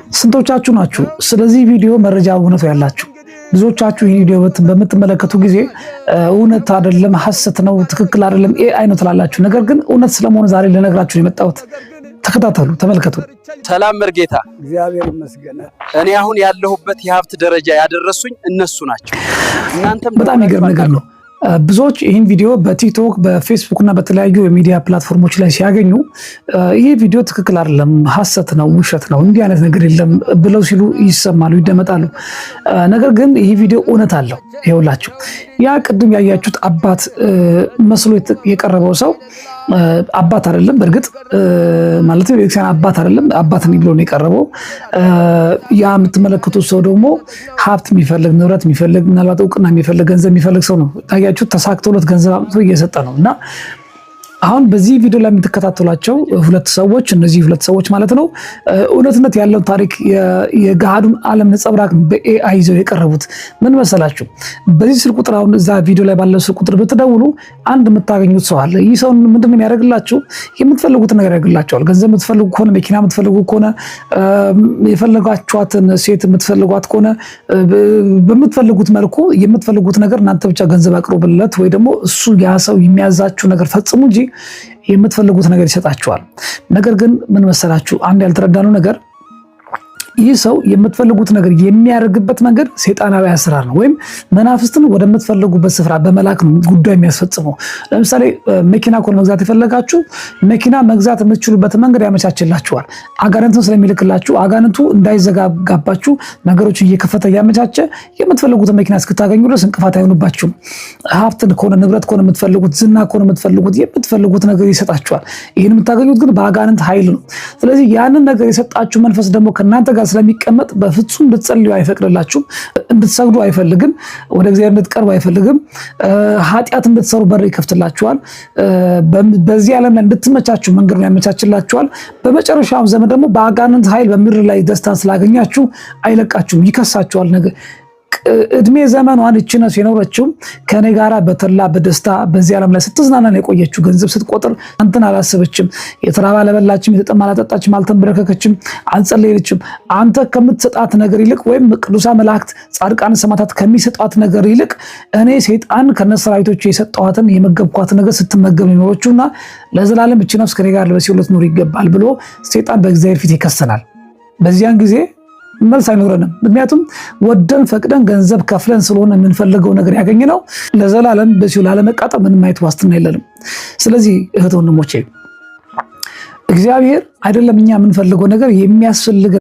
ስንቶቻችሁ ናችሁ ስለዚህ ቪዲዮ መረጃ እውነቱ ያላችሁ? ብዙዎቻችሁ ይሄን ቪዲዮ በምትመለከቱ ጊዜ እውነት አይደለም፣ ሐሰት ነው፣ ትክክል አይደለም ኤአይ ነው ትላላችሁ። ነገር ግን እውነት ስለመሆኑ ዛሬ ልነግራችሁ የመጣሁት ተከታተሉ፣ ተመልከቱ። ሰላም መርጌታ፣ እግዚአብሔር ይመስገን። እኔ አሁን ያለሁበት የሀብት ደረጃ ያደረሱኝ እነሱ ናቸው። እናንተም በጣም የሚገርም ነገር ነው። ብዙዎች ይህን ቪዲዮ በቲክቶክ በፌስቡክ እና በተለያዩ የሚዲያ ፕላትፎርሞች ላይ ሲያገኙ ይሄ ቪዲዮ ትክክል አይደለም፣ ሐሰት ነው፣ ውሸት ነው፣ እንዲህ አይነት ነገር የለም ብለው ሲሉ ይሰማሉ፣ ይደመጣሉ። ነገር ግን ይህ ቪዲዮ እውነት አለው። ይኸውላችሁ ያ ቅድም ያያችሁት አባት መስሎ የቀረበው ሰው አባት አይደለም። በእርግጥ ማለት የቤተክርስቲያን አባት አይደለም፣ አባት ነኝ ብሎ ነው የቀረበው። ያ የምትመለከቱት ሰው ደግሞ ሀብት የሚፈልግ ንብረት የሚፈልግ ምናልባት እውቅና የሚፈልግ ገንዘብ የሚፈልግ ሰው ነው። ታያችሁ ተሳክቶለት ገንዘብ አምጥቶ እየሰጠ ነው። እና አሁን በዚህ ቪዲዮ ላይ የምትከታተሏቸው ሁለት ሰዎች እነዚህ ሁለት ሰዎች ማለት ነው እውነትነት ያለው ታሪክ የገሃዱን ዓለም ነጸብራቅ በኤአይ ይዘው የቀረቡት ምን መሰላችሁ? በዚህ ስልክ ቁጥር አሁን እዛ ቪዲዮ ላይ ባለው ስልክ ቁጥር ብትደውሉ አንድ የምታገኙት ሰው አለ። ይህ ሰው ምንድን ነው የሚያደርግላችሁ? የምትፈልጉት ነገር ያደርግላችኋል። ገንዘብ የምትፈልጉ ከሆነ መኪና የምትፈልጉ ከሆነ የፈለጋችኋትን ሴት የምትፈልጓት ከሆነ በምትፈልጉት መልኩ የምትፈልጉት ነገር እናንተ ብቻ ገንዘብ አቅርቡለት ወይ ደግሞ እሱ ያ ሰው የሚያዛችሁ ነገር ፈጽሙ እንጂ የምትፈልጉት ነገር ይሰጣችኋል። ነገር ግን ምን መሰላችሁ? አንድ ያልተረዳነው ነገር ይህ ሰው የምትፈልጉት ነገር የሚያደርግበት መንገድ ሰይጣናዊ አሰራር ነው። ወይም መናፍስትን ወደምትፈልጉበት ስፍራ በመላክ ነው ጉዳይ የሚያስፈጽመው። ለምሳሌ መኪና ኮን መግዛት የፈለጋችሁ መኪና መግዛት የምትችሉበት መንገድ ያመቻችላችኋል። አጋንንቱን ስለሚልክላችሁ አጋንንቱ እንዳይዘጋጋባችሁ ነገሮች እየከፈተ እያመቻቸ የምትፈልጉትን መኪና እስክታገኙ ድረስ እንቅፋት አይሆኑባችሁም። ሀብትን ከሆነ ንብረት ከሆነ የምትፈልጉት ዝና ከሆነ የምትፈልጉት ነገር ይሰጣችኋል። ይህን የምታገኙት ግን በአጋንንት ኃይል ነው። ስለዚህ ያንን ነገር የሰጣችሁ መንፈስ ደግሞ ከእናንተ ጋር ስለሚቀመጥ በፍጹም እንድትጸልዩ አይፈቅድላችሁም። እንድትሰግዱ አይፈልግም። ወደ እግዚአብሔር እንድትቀርቡ አይፈልግም። ኃጢአት እንድትሰሩ በር ይከፍትላችኋል። በዚህ ዓለም ላይ እንድትመቻችሁ መንገድ ያመቻችላችኋል። በመጨረሻው ዘመን ደግሞ በአጋንንት ኃይል በምድር ላይ ደስታን ስላገኛችሁ አይለቃችሁም፣ ይከሳችኋል። ነገር እድሜ ዘመኗን እቺ ነው የኖረችው ከኔ ጋራ በተላ በደስታ በዚህ ዓለም ላይ ስትዝናና የቆየችው። ገንዘብ ስትቆጥር አንተን አላሰበችም። የተራበ አላበላችም፣ የተጠማ አላጠጣችም፣ አልተንበረከከችም፣ አልጸለየችም። አንተ ከምትሰጣት ነገር ይልቅ ወይም ቅዱሳን መላእክት ጻድቃን ሰማዕታት ከሚሰጧት ነገር ይልቅ እኔ ሰይጣን ከነሰራዊቶች የሰጠኋትን የመገብኳት ነገር ስትመገብ የኖረችውና ለዘላለም እቺ ነፍስ ከኔ ጋር በሲኦል ልትኖር ይገባል ብሎ ሰይጣን በእግዚአብሔር ፊት ይከሰናል። በዚያን ጊዜ መልስ አይኖረንም። ምክንያቱም ወደን ፈቅደን ገንዘብ ከፍለን ስለሆነ የምንፈልገው ነገር ያገኘነው ለዘላለም በሲኦል ላለመቃጠል ምንም አይነት ዋስትና የለንም። ስለዚህ እህት ወንድሞቼ እግዚአብሔር አይደለም እኛ የምንፈልገው ነገር የሚያስፈልገን